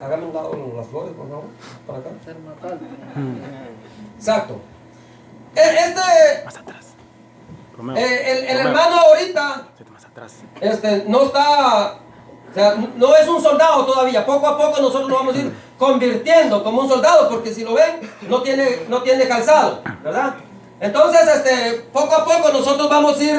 Hágame un lado las flores, por favor, para acá. Exacto. Más atrás. El hermano ahorita Más atrás. no está, o sea, no es un soldado todavía. Poco a poco nosotros nos vamos a ir convirtiendo como un soldado, porque si lo ven, no tiene calzado, ¿verdad? Entonces, poco a poco nosotros vamos a ir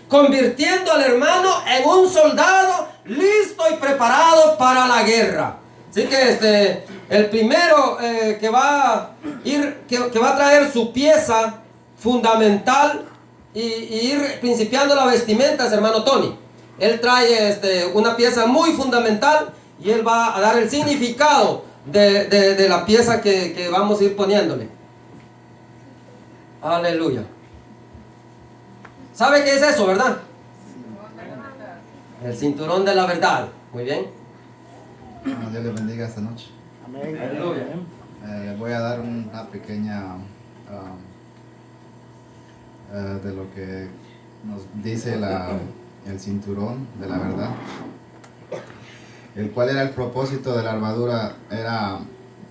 convirtiendo al hermano en un soldado listo y preparado para la guerra. Así que el primero que va a traer su pieza fundamental y ir principiando la vestimenta es hermano Tony. Él trae una pieza muy fundamental y él va a dar el significado de la pieza que vamos a ir poniéndole. Aleluya. ¿Sabe qué es eso, verdad? El cinturón de la verdad. Muy bien. Bueno, Dios les bendiga esta noche. Amén. Aleluya. Les voy a dar una pequeña de lo que nos dice el cinturón de la verdad. El cual era el propósito de la armadura, era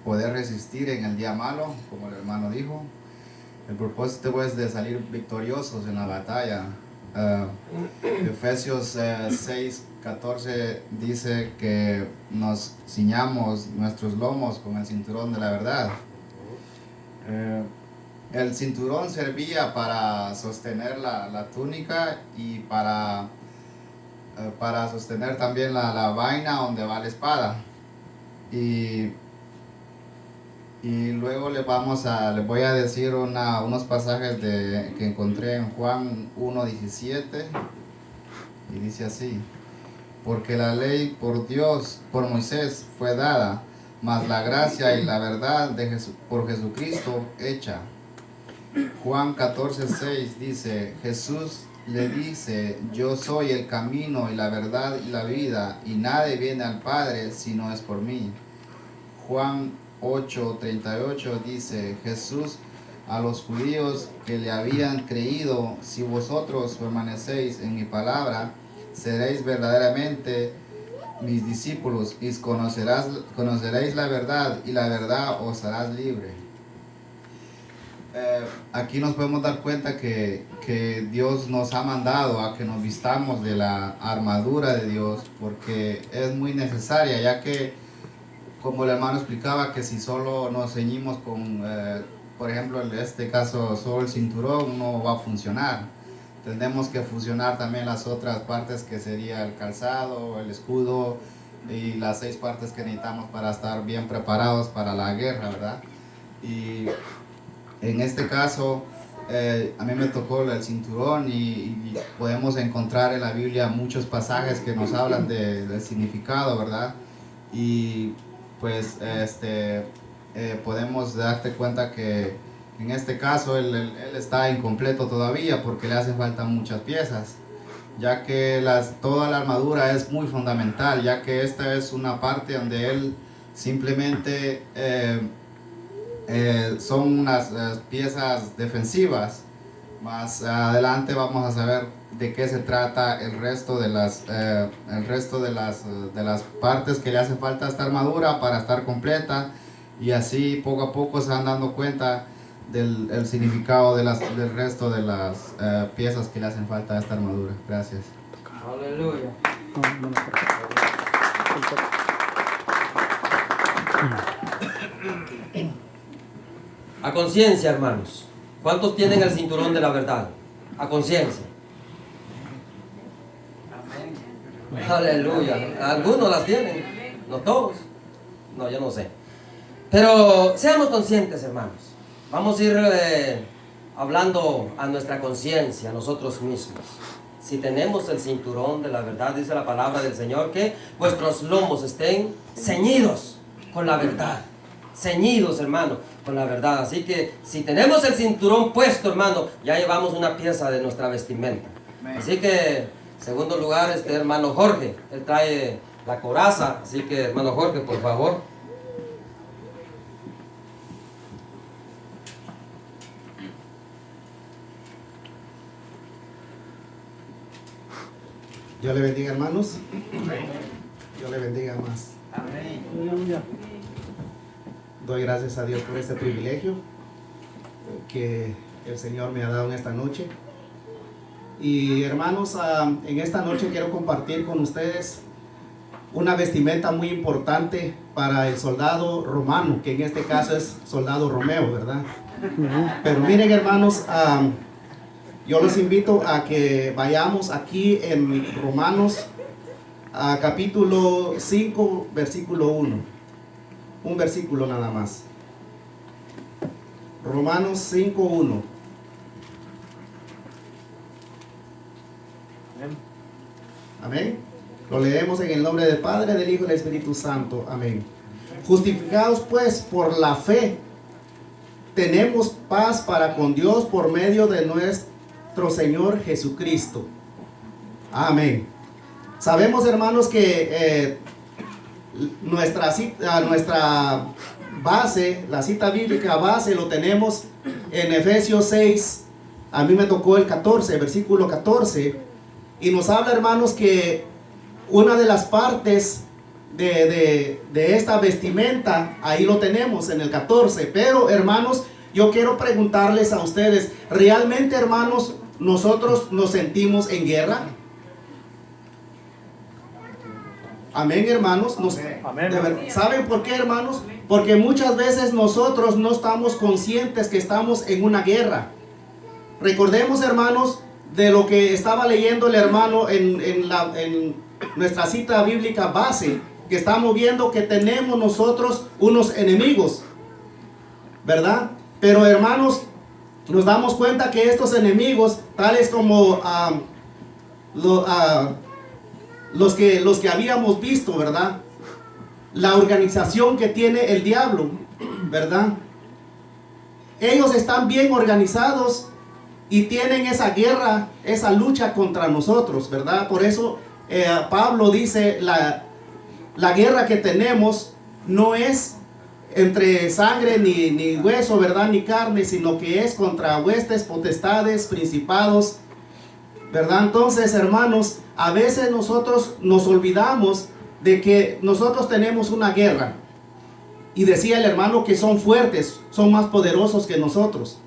poder resistir en el día malo, como el hermano dijo. El propósito pues de salir victoriosos en la batalla. Efesios 6:14 dice que nos ciñamos nuestros lomos con el cinturón de la verdad. El cinturón servía para sostener la túnica y para sostener también la vaina donde va la espada. Y luego les voy a decir unos pasajes que encontré en Juan 1:17 y dice así: porque la ley por Moisés fue dada, mas la gracia y la verdad por Jesucristo hecha. Juan 14:6 dice: Jesús le dice: yo soy el camino y la verdad y la vida, y nadie viene al Padre si no es por mí. Juan 8:38 dice Jesús a los judíos que le habían creído: si vosotros permanecéis en mi palabra, seréis verdaderamente mis discípulos y conoceréis la verdad, y la verdad os hará libre. Aquí nos podemos dar cuenta que Dios nos ha mandado a que nos vistamos de la armadura de Dios, porque es muy necesaria, ya que, como el hermano explicaba, que si solo nos ceñimos con, por ejemplo, en este caso, solo el cinturón, no va a funcionar. Tenemos que fusionar también las otras partes, que sería el calzado, el escudo y las 6 partes que necesitamos para estar bien preparados para la guerra, ¿verdad? Y en este caso, a mí me tocó el cinturón y podemos encontrar en la Biblia muchos pasajes que nos hablan del significado, ¿verdad? Y pues podemos darte cuenta que en este caso él está incompleto todavía, porque le hace falta muchas piezas, ya que toda la armadura es muy fundamental, ya que esta es una parte donde él simplemente son unas piezas defensivas. Más adelante vamos a saber de qué se trata el resto de las partes que le hace falta a esta armadura para estar completa, y así poco a poco se van dando cuenta del significado del resto de las piezas que le hacen falta a esta armadura. Gracias. Aleluya. A conciencia, hermanos. ¿Cuántos tienen el cinturón de la verdad? A conciencia. Aleluya. Algunos las tienen, no todos. No, yo no sé. Pero seamos conscientes, hermanos. Vamos a ir hablando a nuestra conciencia, a nosotros mismos. Si tenemos el cinturón de la verdad, dice la palabra del Señor, que vuestros lomos estén ceñidos con la verdad. Ceñidos, hermano, con la verdad. Así que si tenemos el cinturón puesto, hermano, ya llevamos una pieza de nuestra vestimenta. Así que, segundo lugar, hermano Jorge, él trae la coraza. Así que, hermano Jorge, por favor. Dios le bendiga, hermanos. Dios le bendiga más. Doy gracias a Dios por este privilegio que el Señor me ha dado en esta noche. Y hermanos, en esta noche quiero compartir con ustedes una vestimenta muy importante para el soldado romano, que en este caso es soldado Romeo, ¿verdad? Pero miren, hermanos, yo los invito a que vayamos aquí en Romanos, capítulo 5, versículo 1. Un versículo nada más. Romanos 5:1. Amén. Lo leemos en el nombre del Padre, del Hijo y del Espíritu Santo. Amén. Justificados pues por la fe, tenemos paz para con Dios por medio de nuestro Señor Jesucristo. Amén. Sabemos, hermanos, que nuestra base, la cita bíblica base, lo tenemos en Efesios 6. A mí me tocó el 14, versículo 14, y nos habla, hermanos, que una de las partes de esta vestimenta, ahí lo tenemos en el 14. Pero, hermanos, yo quiero preguntarles a ustedes, ¿realmente, hermanos, nosotros nos sentimos en guerra? Amén, hermanos. ¿Saben por qué, hermanos? Porque muchas veces nosotros no estamos conscientes que estamos en una guerra. Recordemos, hermanos, de lo que estaba leyendo el hermano en nuestra cita bíblica base, que estamos viendo que tenemos nosotros unos enemigos, ¿verdad? Pero, hermanos, nos damos cuenta que estos enemigos, tales como los que habíamos visto, ¿verdad? La organización que tiene el diablo, ¿verdad? Ellos están bien organizados y tienen esa guerra, esa lucha contra nosotros, ¿verdad? Por eso Pablo dice, la guerra que tenemos no es entre sangre ni hueso, ¿verdad? Ni carne, sino que es contra huestes, potestades, principados, ¿verdad? Entonces, hermanos, a veces nosotros nos olvidamos de que nosotros tenemos una guerra. Y decía el hermano que son fuertes, son más poderosos que nosotros.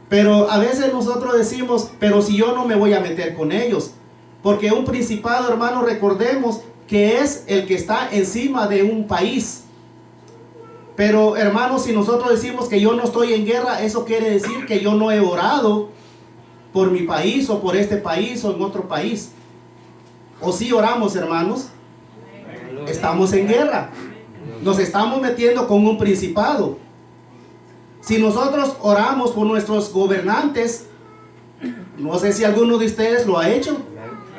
Pero a veces nosotros decimos, pero si yo no me voy a meter con ellos. Porque un principado, hermano, recordemos que es el que está encima de un país. Pero, hermanos, si nosotros decimos que yo no estoy en guerra, eso quiere decir que yo no he orado por mi país o por este país o en otro país. ¿O si oramos, hermanos? Estamos en guerra. Nos estamos metiendo con un principado. Si nosotros oramos por nuestros gobernantes, no sé si alguno de ustedes lo ha hecho.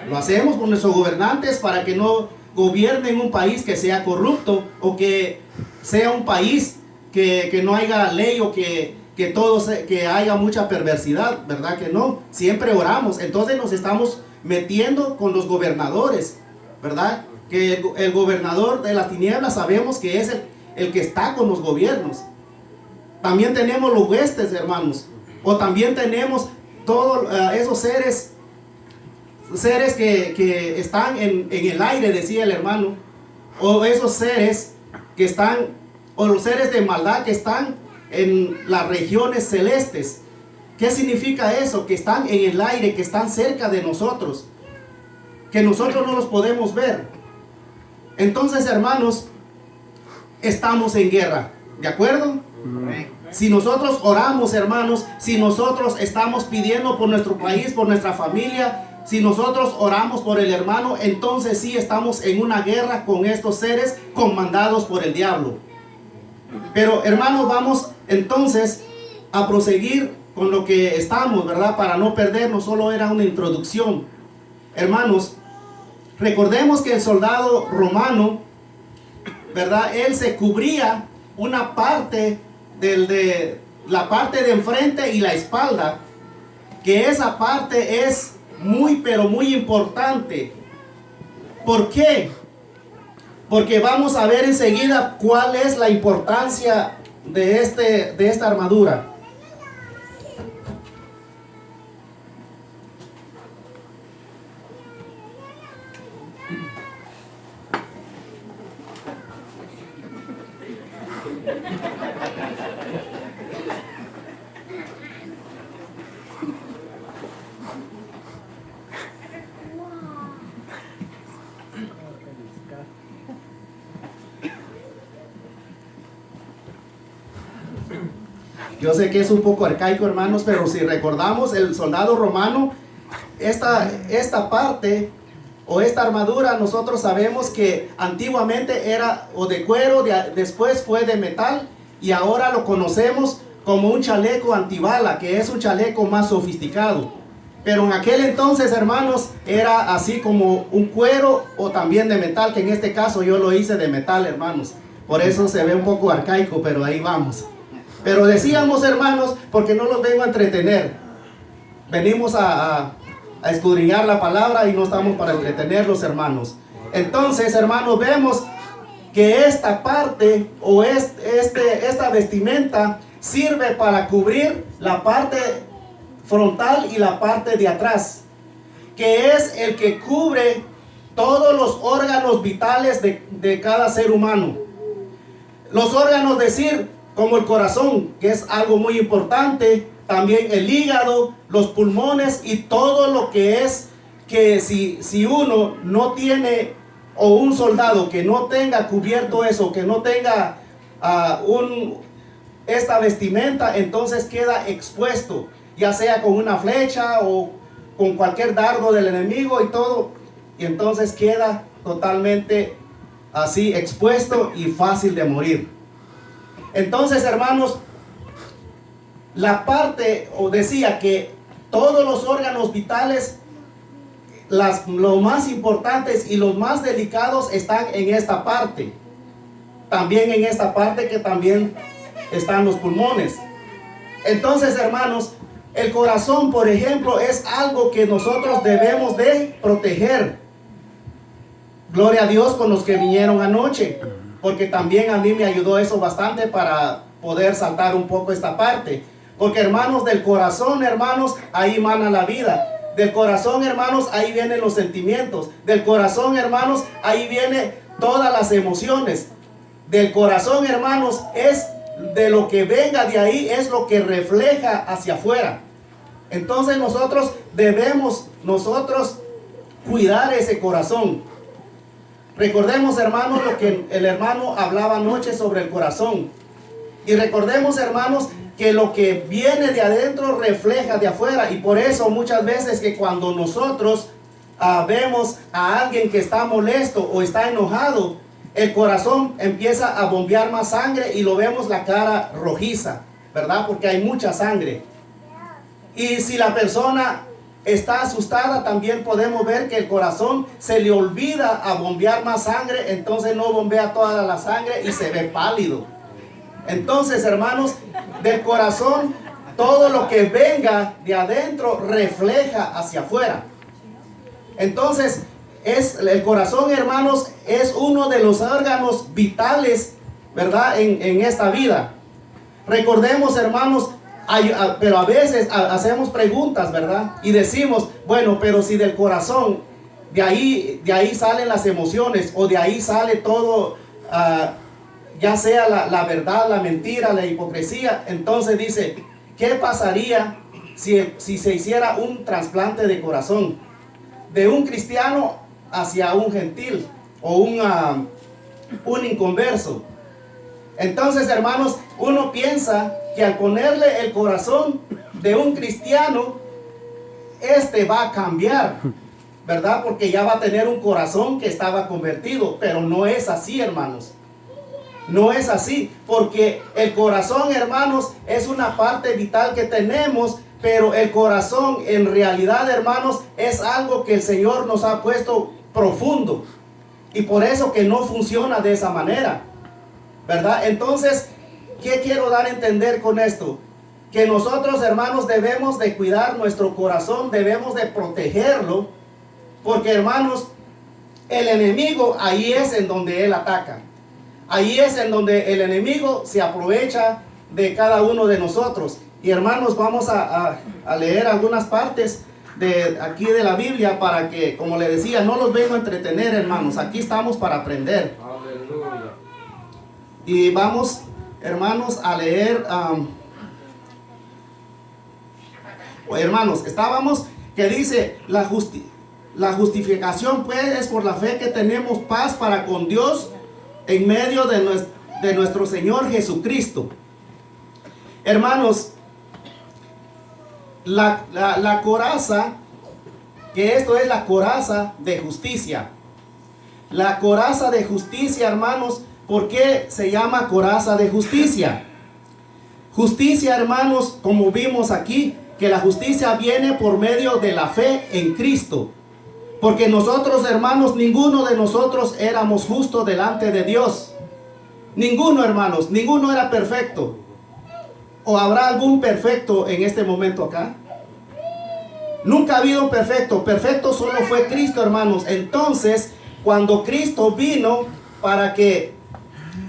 Lo hacemos por nuestros gobernantes para que no gobiernen un país que sea corrupto, o que sea un país que no haya ley, o que haya mucha perversidad, ¿verdad? Que no, siempre oramos. Entonces nos estamos metiendo con los gobernadores, ¿verdad? Que el gobernador de las tinieblas sabemos que es el que está con los gobiernos. También tenemos los huestes, hermanos, o también tenemos todos esos seres que están en el aire, decía el hermano, o esos seres que están, o los seres de maldad que están en las regiones celestes. ¿Qué significa eso? Que están en el aire, que están cerca de nosotros, que nosotros no los podemos ver. Entonces, hermanos, estamos en guerra, ¿de acuerdo? Si nosotros oramos, hermanos, si nosotros estamos pidiendo por nuestro país, por nuestra familia, si nosotros oramos por el hermano, entonces sí estamos en una guerra con estos seres comandados por el diablo. Pero, hermanos, vamos entonces a proseguir con lo que estamos, ¿verdad? Para no perdernos, solo era una introducción. Hermanos, recordemos que el soldado romano, ¿verdad? Él se cubría una parte la parte de enfrente y la espalda, que esa parte es muy, pero muy importante. ¿Por qué? Porque vamos a ver enseguida cuál es la importancia de esta armadura. Yo sé que es un poco arcaico, hermanos, pero si recordamos el soldado romano, esta parte o esta armadura, nosotros sabemos que antiguamente era o de cuero, después fue de metal, y ahora lo conocemos como un chaleco antibala, que es un chaleco más sofisticado. Pero en aquel entonces, hermanos, era así como un cuero o también de metal, que en este caso yo lo hice de metal, hermanos. Por eso se ve un poco arcaico, pero ahí vamos. Pero decíamos, hermanos, porque no los vengo a entretener. Venimos a escudriñar la palabra y no estamos para entretenerlos, hermanos. Entonces, hermanos, vemos que esta parte o esta vestimenta sirve para cubrir la parte frontal y la parte de atrás, que es el que cubre todos los órganos vitales de cada ser humano. Los órganos, decir, como el corazón, que es algo muy importante, también el hígado, los pulmones y todo lo que es, que si uno no tiene, o un soldado que no tenga cubierto eso, que no tenga esta vestimenta, entonces queda expuesto, ya sea con una flecha o con cualquier dardo del enemigo y todo, y entonces queda totalmente así expuesto y fácil de morir. Entonces, hermanos, la parte, o decía que todos los órganos vitales, los más importantes y los más delicados están en esta parte. También en esta parte que también están los pulmones. Entonces, hermanos, el corazón, por ejemplo, es algo que nosotros debemos de proteger. Gloria a Dios con los que vinieron anoche, porque también a mí me ayudó eso bastante para poder saltar un poco esta parte. Porque, hermanos, del corazón, hermanos, ahí mana la vida. Del corazón, hermanos, ahí vienen los sentimientos. Del corazón, hermanos, ahí vienen todas las emociones. Del corazón, hermanos, es de lo que venga de ahí, es lo que refleja hacia afuera. Entonces nosotros debemos cuidar ese corazón. Recordemos, hermanos, lo que el hermano hablaba anoche sobre el corazón. Y recordemos, hermanos, que lo que viene de adentro refleja de afuera. Y por eso muchas veces que cuando nosotros vemos a alguien que está molesto o está enojado, el corazón empieza a bombear más sangre y lo vemos la cara rojiza, ¿verdad? Porque hay mucha sangre. Y si la persona está asustada, también podemos ver que el corazón se le olvida a bombear más sangre, entonces no bombea toda la sangre y se ve pálido. Entonces, hermanos, del corazón, todo lo que venga de adentro refleja hacia afuera. Entonces, el corazón, hermanos, es uno de los órganos vitales, ¿verdad? En esta vida. Recordemos, hermanos, pero a veces hacemos preguntas, ¿verdad? Y decimos, bueno, pero si del corazón, de ahí salen las emociones, o de ahí sale todo, ya sea la verdad, la mentira, la hipocresía. Entonces dice, ¿qué pasaría si se hiciera un trasplante de corazón? De un cristiano hacia un gentil, o un inconverso. Entonces, hermanos, uno piensa que al ponerle el corazón de un cristiano, va a cambiar, ¿verdad? Porque ya va a tener un corazón que estaba convertido. Pero no es así, hermanos. No es así, porque el corazón, hermanos, es una parte vital que tenemos, pero el corazón en realidad, hermanos, es algo que el Señor nos ha puesto profundo. Y por eso que no funciona de esa manera, ¿verdad? Entonces, ¿qué quiero dar a entender con esto? Que nosotros, hermanos, debemos de cuidar nuestro corazón, debemos de protegerlo, porque, hermanos, el enemigo, ahí es en donde él ataca. Ahí es en donde el enemigo se aprovecha de cada uno de nosotros. Y, hermanos, vamos a leer algunas partes de aquí de la Biblia para que, como le decía, no los vengo a entretener, hermanos. Aquí estamos para aprender. Aleluya. Y vamos, hermanos, a leer, hermanos, estábamos que dice la justificación pues es por la fe que tenemos paz para con Dios en medio de nuestro Señor Jesucristo. Hermanos, la coraza, que esto es la coraza de justicia. La coraza de justicia, hermanos, ¿por qué se llama coraza de justicia? Justicia, hermanos, como vimos aquí, que la justicia viene por medio de la fe en Cristo. Porque nosotros, hermanos, ninguno de nosotros éramos justos delante de Dios. Ninguno, hermanos, ninguno era perfecto. ¿O habrá algún perfecto en este momento acá? Nunca ha habido un perfecto. Perfecto solo fue Cristo, hermanos. Entonces, cuando Cristo vino para que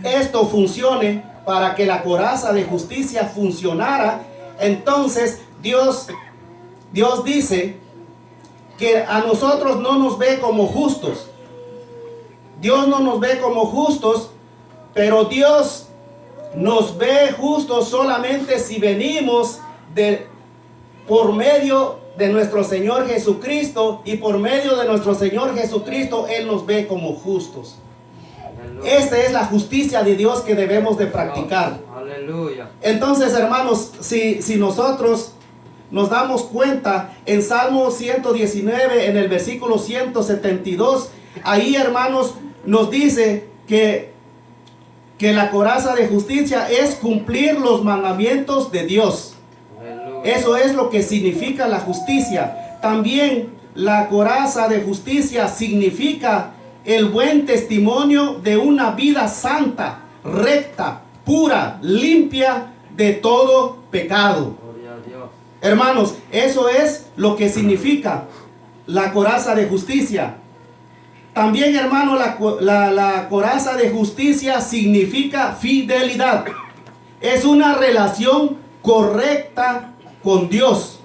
esto funcione, para que la coraza de justicia funcionara, entonces Dios dice que a nosotros no nos ve como justos. Dios no nos ve como justos, pero Dios nos ve justos solamente si venimos por medio de nuestro Señor Jesucristo, y por medio de nuestro Señor Jesucristo Él nos ve como justos. Esta es la justicia de Dios que debemos de practicar. Aleluya. Entonces, hermanos, si nosotros nos damos cuenta en Salmo 119, en el versículo 172, ahí, hermanos, nos dice que la coraza de justicia es cumplir los mandamientos de Dios. Eso es lo que significa la justicia. También la coraza de justicia significa el buen testimonio de una vida santa, recta, pura, limpia de todo pecado. Hermanos, eso es lo que significa la coraza de justicia. También, hermano, la coraza de justicia significa fidelidad. Es una relación correcta con Dios.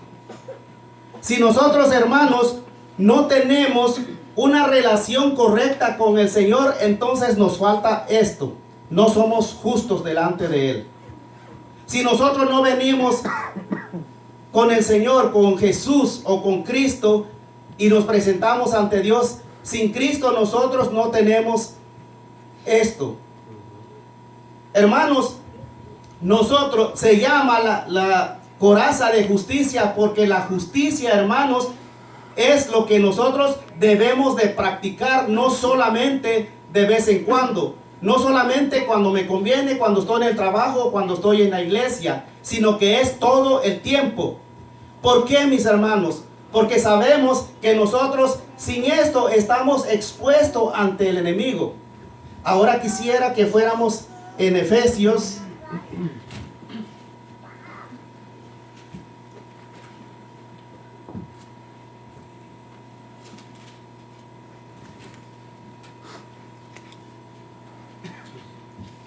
Si nosotros, hermanos, no tenemos una relación correcta con el Señor, entonces nos falta esto: no somos justos delante de Él. Si nosotros no venimos con el Señor, con Jesús o con Cristo, y nos presentamos ante Dios, sin Cristo nosotros no tenemos esto. Hermanos, nosotros se llama la coraza de justicia porque la justicia, hermanos, es lo que nosotros debemos de practicar, no solamente de vez en cuando, no solamente cuando me conviene, cuando estoy en el trabajo, cuando estoy en la iglesia, sino que es todo el tiempo. ¿Por qué, mis hermanos? Porque sabemos que nosotros sin esto estamos expuestos ante el enemigo. Ahora quisiera que fuéramos en Efesios.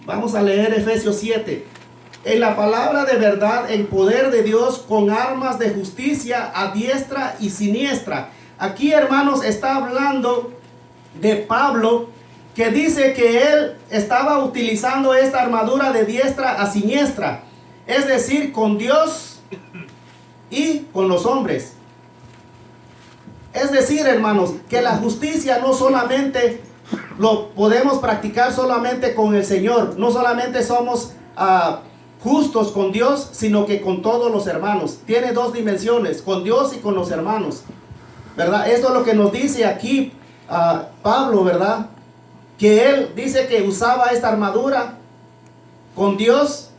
Vamos a leer Efesios 7. En la palabra de verdad, en poder de Dios, con armas de justicia a diestra y siniestra. Aquí, hermanos, está hablando de Pablo, que dice que él estaba utilizando esta armadura de diestra a siniestra. Es decir, con Dios y con los hombres. Es decir, hermanos, que la justicia no solamente lo podemos practicar solamente con el Señor. No solamente somos justos con Dios, sino que con todos los hermanos. Tiene dos dimensiones, con Dios y con los hermanos, ¿verdad? Esto es lo que nos dice aquí Pablo, ¿verdad? Que él dice que usaba esta armadura con Dios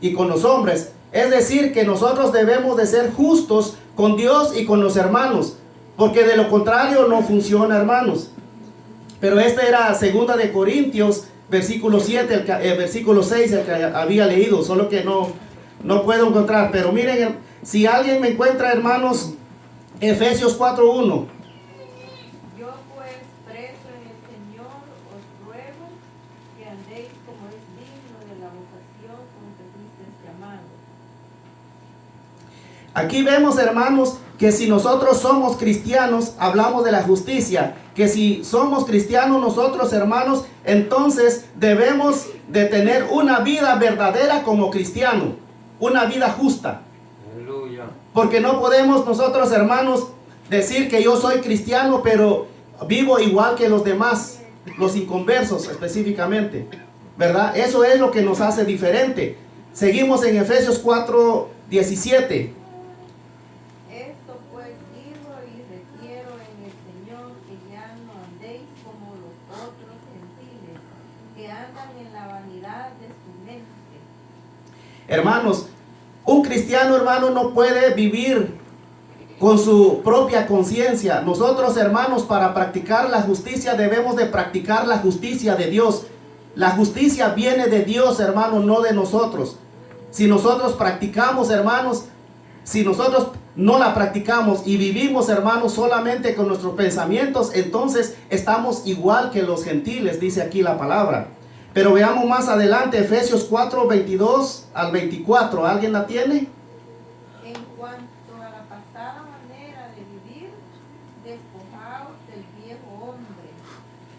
y con los hombres. Es decir, que nosotros debemos de ser justos con Dios y con los hermanos, porque de lo contrario no funciona, hermanos. Pero este era 2 de Corintios, versículo 7, versículo 6, el que había leído, solo que no puedo encontrar. Pero miren, si alguien me encuentra, hermanos, Efesios 4:1. Yo pues, preso en el Señor, os ruego que andéis como es digno de la vocación con que fuisteis llamados. Aquí vemos, hermanos, que si nosotros somos cristianos, hablamos de la justicia. Que si somos cristianos nosotros, hermanos, entonces debemos de tener una vida verdadera como cristiano, una vida justa. Aleluya. Porque no podemos nosotros, hermanos, decir que yo soy cristiano, pero vivo igual que los demás, los inconversos específicamente, ¿verdad? Eso es lo que nos hace diferente. Seguimos en Efesios 4:17. Esto pues digo y requiero en el Señor que ya no andéis como los otros gentiles, que andan en la vanidad de su mente. Hermanos, un cristiano, hermano, no puede vivir con su propia conciencia. Nosotros, hermanos, para practicar la justicia debemos de practicar la justicia de Dios. La justicia viene de Dios, hermanos, no de nosotros. Si nosotros practicamos, hermanos, si nosotros no la practicamos y vivimos, hermanos, solamente con nuestros pensamientos, entonces estamos igual que los gentiles, dice aquí la palabra. Pero veamos más adelante, Efesios 4:22 al 24. ¿Alguien la tiene? En cuanto a la pasada manera de vivir, despojaos del viejo hombre,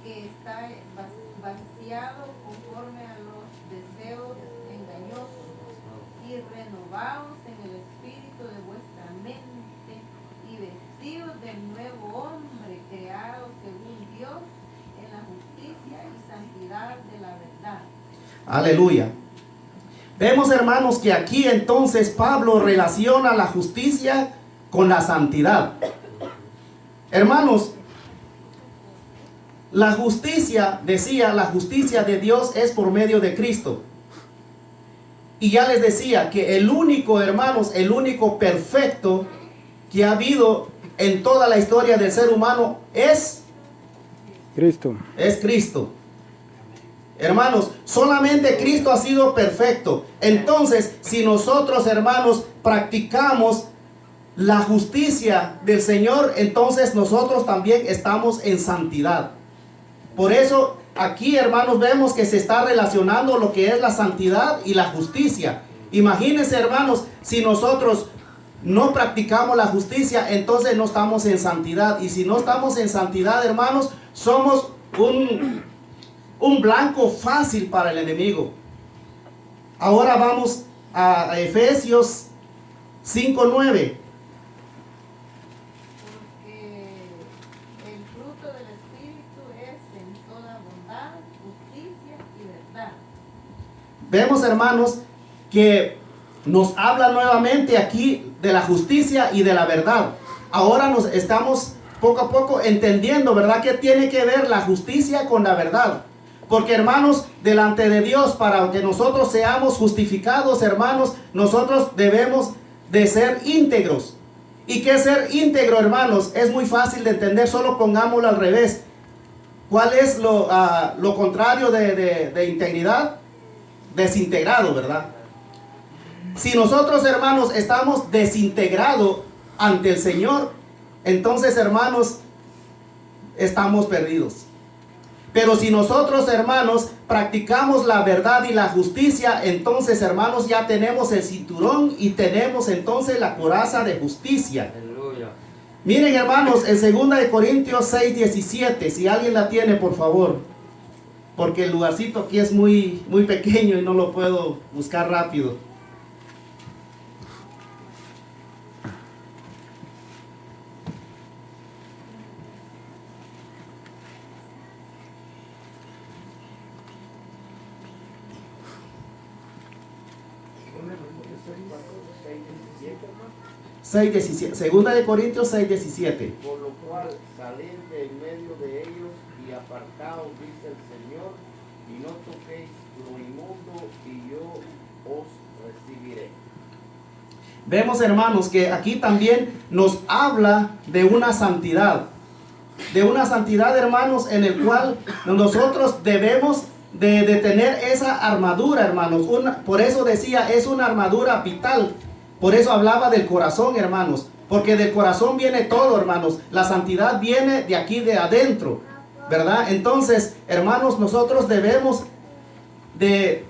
que está vaciado conforme a los deseos engañosos, y renovaos en el espíritu de vuestra mente, y vestidos del nuevo hombre, creado según Dios, en la justicia y santidad de la verdad. Aleluya. Vemos, hermanos, que aquí entonces Pablo relaciona la justicia con la santidad. Hermanos, la justicia, decía, la justicia de Dios es por medio de Cristo. Y ya les decía que el único, hermanos, el único perfecto que ha habido en toda la historia del ser humano es Cristo. Es Cristo. Hermanos, solamente Cristo ha sido perfecto. Entonces, si nosotros, hermanos, practicamos la justicia del Señor, entonces nosotros también estamos en santidad. Por eso, aquí, hermanos, vemos que se está relacionando lo que es la santidad y la justicia. Imagínense, hermanos, si nosotros no practicamos la justicia, entonces no estamos en santidad. Y si no estamos en santidad, hermanos, somos un blanco fácil para el enemigo. Ahora vamos a Efesios 5:9. Porque el fruto del Espíritu es en toda bondad, justicia y verdad. Vemos, hermanos, que nos habla nuevamente aquí de la justicia y de la verdad. Ahora nos estamos poco a poco entendiendo, ¿verdad?, que tiene que ver la justicia con la verdad. Porque, hermanos, delante de Dios, para que nosotros seamos justificados, hermanos, nosotros debemos de ser íntegros. ¿Y qué es ser íntegro, hermanos? Es muy fácil de entender, solo pongámoslo al revés. ¿Cuál es lo contrario de integridad? Desintegrado, ¿verdad? Si nosotros, hermanos, estamos desintegrados ante el Señor, entonces, hermanos, estamos perdidos. Pero si nosotros, hermanos, practicamos la verdad y la justicia, entonces, hermanos, ya tenemos el cinturón y tenemos entonces la coraza de justicia. Aleluya. Miren, hermanos, en 2 de Corintios 6:17, si alguien la tiene, por favor, porque el lugarcito aquí es muy pequeño y no lo puedo buscar rápido. Segunda de Corintios 6:17. Por lo cual, salid de en medio de ellos y apartaos, dice el Señor, y no toquéis lo inmundo, y yo os recibiré. Vemos, hermanos, que aquí también nos habla de una santidad. De una santidad, hermanos, en el cual nosotros debemos de tener esa armadura, hermanos. Por eso decía, es una armadura vital. Por eso hablaba del corazón, hermanos. Porque del corazón viene todo, hermanos. La santidad viene de aquí, de adentro, ¿verdad? Entonces, hermanos, nosotros debemos de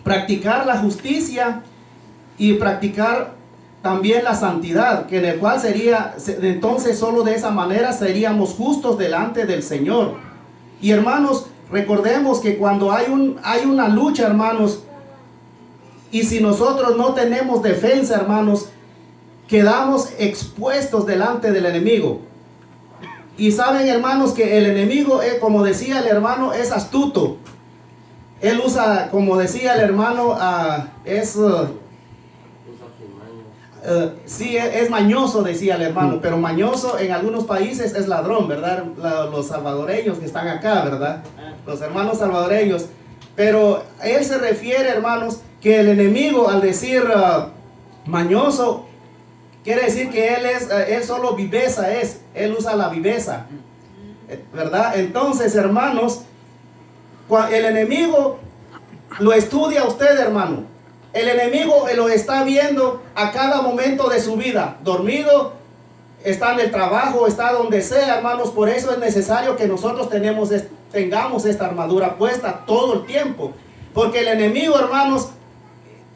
practicar la justicia y practicar también la santidad, que en el cual sería, entonces solo de esa manera seríamos justos delante del Señor. Y hermanos, recordemos que cuando hay una lucha, hermanos, y si nosotros no tenemos defensa, hermanos, quedamos expuestos delante del enemigo. Y saben, hermanos, que el enemigo, como decía el hermano, es astuto. Él usa, como decía el hermano, sí, es mañoso, decía el hermano, pero mañoso en algunos países es ladrón, ¿verdad? Los salvadoreños que están acá, ¿verdad? Los hermanos salvadoreños. Pero él se refiere, hermanos, que el enemigo, al decir mañoso, quiere decir que él solo viveza él usa la viveza, ¿verdad? Entonces, hermanos, el enemigo lo estudia usted, hermano. El enemigo lo está viendo a cada momento de su vida, dormido, está en el trabajo, está donde sea, hermanos. Por eso es necesario que nosotros tengamos esta armadura puesta todo el tiempo, porque el enemigo, hermanos,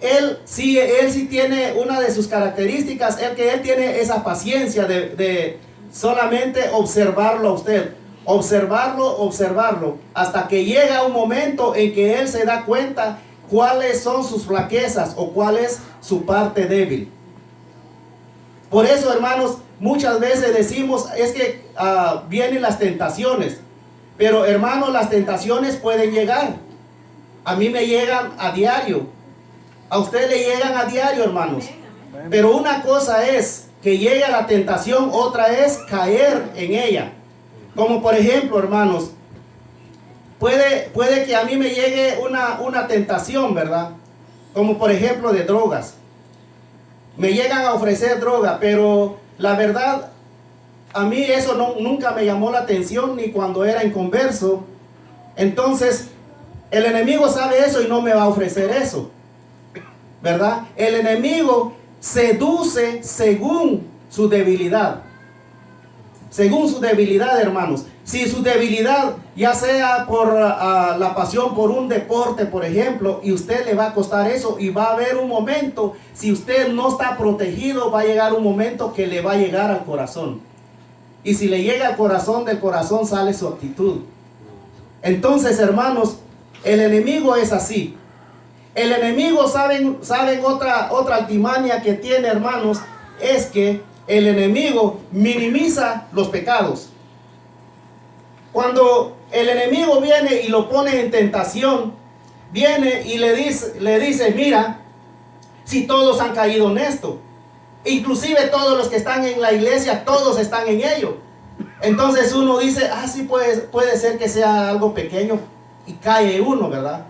él sí tiene una de sus características, él tiene esa paciencia de solamente observarlo a usted, observarlo, hasta que llega un momento en que él se da cuenta cuáles son sus flaquezas o cuál es su parte débil. Por eso, hermanos, muchas veces decimos, es que vienen las tentaciones, pero hermanos, las tentaciones pueden llegar. A mí me llegan a diario. A usted le llegan a diario, hermanos. Pero una cosa es que llegue a la tentación, otra es caer en ella. Como por ejemplo, hermanos, puede que a mí me llegue una tentación, ¿verdad? Como por ejemplo de drogas. Me llegan a ofrecer droga, pero la verdad, a mí eso nunca me llamó la atención, ni cuando era inconverso. Entonces, el enemigo sabe eso y no me va a ofrecer eso, ¿verdad? El enemigo seduce según su debilidad. Según su debilidad, hermanos. Si su debilidad, ya sea por la pasión por un deporte, por ejemplo, y usted le va a costar eso, y va a haber un momento, si usted no está protegido, va a llegar un momento que le va a llegar al corazón. Y si le llega al corazón, del corazón sale su actitud. Entonces, hermanos, el enemigo es así. El enemigo, saben otra altimaña que tiene, hermanos, es que el enemigo minimiza los pecados. Cuando el enemigo viene y lo pone en tentación, viene y le dice, mira, si todos han caído en esto, inclusive todos los que están en la iglesia, todos están en ello. Entonces uno dice, sí puede ser que sea algo pequeño y cae uno, ¿verdad?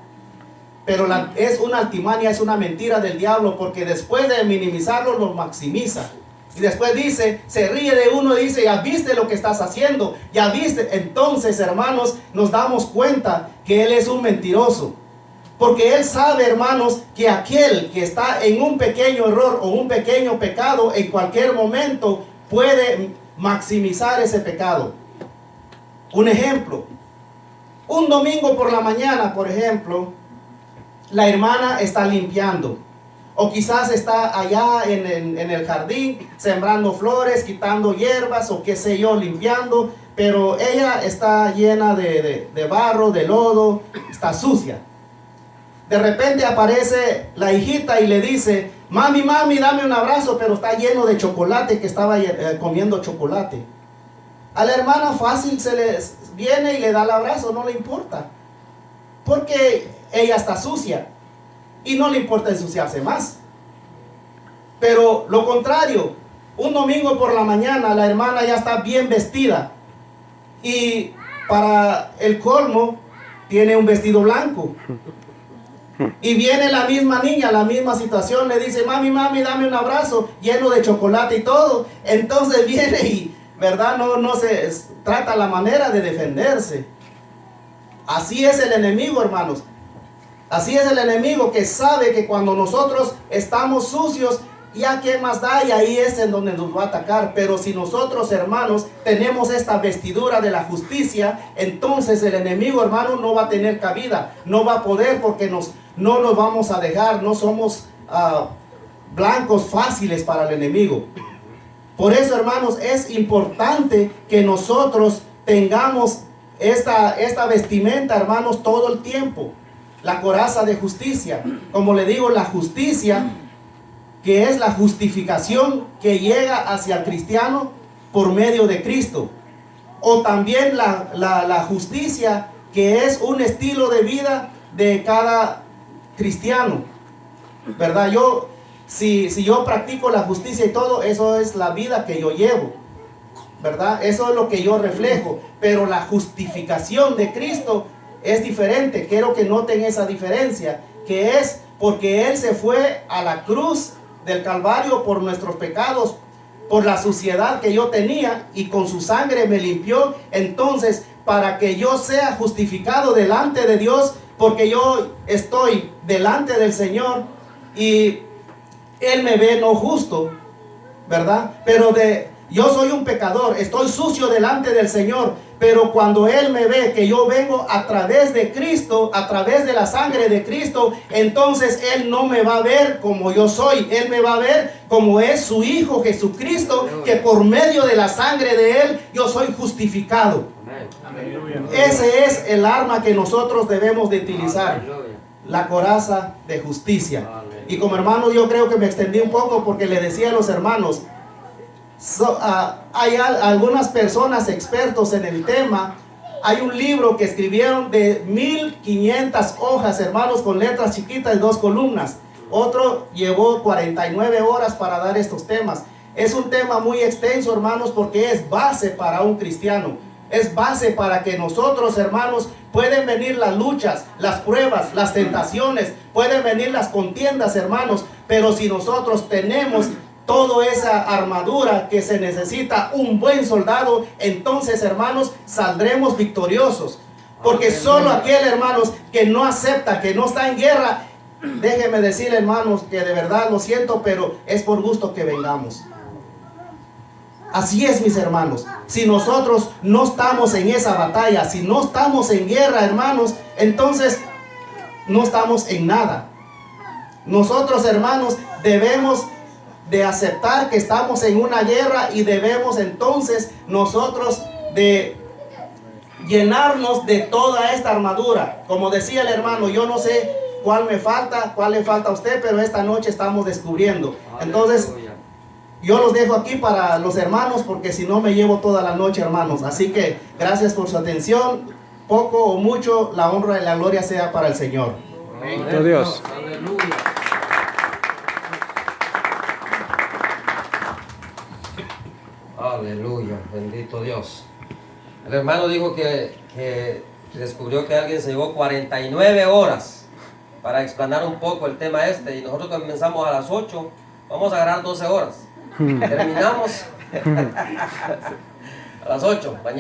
Pero es una altimaña, es una mentira del diablo, porque después de minimizarlo, lo maximiza. Y después dice, se ríe de uno y dice, ya viste lo que estás haciendo, ya viste. Entonces, hermanos, nos damos cuenta que él es un mentiroso. Porque él sabe, hermanos, que aquel que está en un pequeño error o un pequeño pecado, en cualquier momento puede maximizar ese pecado. Un ejemplo, un domingo por la mañana, por ejemplo, la hermana está limpiando, o quizás está allá en el jardín sembrando flores, quitando hierbas, o qué sé yo, limpiando, pero ella está llena de barro, de lodo, está sucia. De repente aparece la hijita y le dice, mami, dame un abrazo, pero está lleno de chocolate, que estaba comiendo chocolate. A la hermana fácil se le viene y le da el abrazo, no le importa, porque ella está sucia y no le importa ensuciarse más. Pero lo contrario, un domingo por la mañana la hermana ya está bien vestida y para el colmo tiene un vestido blanco. Y viene la misma niña, la misma situación, le dice, mami, dame un abrazo, lleno de chocolate y todo. Entonces viene y, ¿verdad? No se trata la manera de defenderse. Así es el enemigo, hermanos. Así es el enemigo, que sabe que cuando nosotros estamos sucios, ya qué más da, y ahí es en donde nos va a atacar. Pero si nosotros, hermanos, tenemos esta vestidura de la justicia, entonces el enemigo, hermano, no va a tener cabida, no va a poder, porque no nos vamos a dejar, no somos blancos fáciles para el enemigo. Por eso, hermanos, es importante que nosotros tengamos esta vestimenta, hermanos, todo el tiempo. La coraza de justicia. Como le digo, la justicia, que es la justificación que llega hacia el cristiano por medio de Cristo. O también la justicia, que es un estilo de vida de cada cristiano, ¿verdad? Si yo practico la justicia y todo, eso es la vida que yo llevo, ¿verdad? Eso es lo que yo reflejo. Pero la justificación de Cristo es diferente. Quiero que noten esa diferencia, que es porque Él se fue a la cruz del Calvario por nuestros pecados, por la suciedad que yo tenía, y con su sangre me limpió. Entonces, para que yo sea justificado delante de Dios, porque yo estoy delante del Señor y Él me ve no justo, ¿verdad? Pero yo soy un pecador, estoy sucio delante del Señor, pero cuando Él me ve que yo vengo a través de Cristo, a través de la sangre de Cristo, entonces Él no me va a ver como yo soy. Él me va a ver como es su Hijo Jesucristo, que por medio de la sangre de Él yo soy justificado. Ese es el arma que nosotros debemos de utilizar, la coraza de justicia. Y como hermanos, yo creo que me extendí un poco porque le decía a los hermanos, hay algunas personas expertos en el tema. Hay un libro que escribieron de 1500 hojas, hermanos, con letras chiquitas y 2 columnas. Otro llevó 49 horas para dar estos temas. Es un tema muy extenso, hermanos, porque es base para un cristiano. Es base para que nosotros, hermanos, pueden venir las luchas, las pruebas, las tentaciones, pueden venir las contiendas, hermanos, pero si nosotros tenemos toda esa armadura que se necesita un buen soldado, entonces, hermanos, saldremos victoriosos. Porque solo aquel, hermanos, que no acepta, que no está en guerra, déjenme decir, hermanos, que de verdad lo siento, pero es por gusto que vengamos. Así es, mis hermanos. Si nosotros no estamos en esa batalla, si no estamos en guerra, hermanos, entonces no estamos en nada. Nosotros, hermanos, debemos de aceptar que estamos en una guerra y debemos entonces nosotros de llenarnos de toda esta armadura. Como decía el hermano, yo no sé cuál me falta, cuál le falta a usted, pero esta noche estamos descubriendo. Entonces, yo los dejo aquí para los hermanos, porque si no me llevo toda la noche, hermanos. Así que gracias por su atención. Poco o mucho, la honra y la gloria sea para el Señor. Amén. Dios. Aleluya. Aleluya, bendito Dios. El hermano dijo que descubrió que alguien se llevó 49 horas para explanar un poco el tema este, y nosotros comenzamos a las 8, vamos a agarrar 12 horas. Terminamos a las 8 mañana.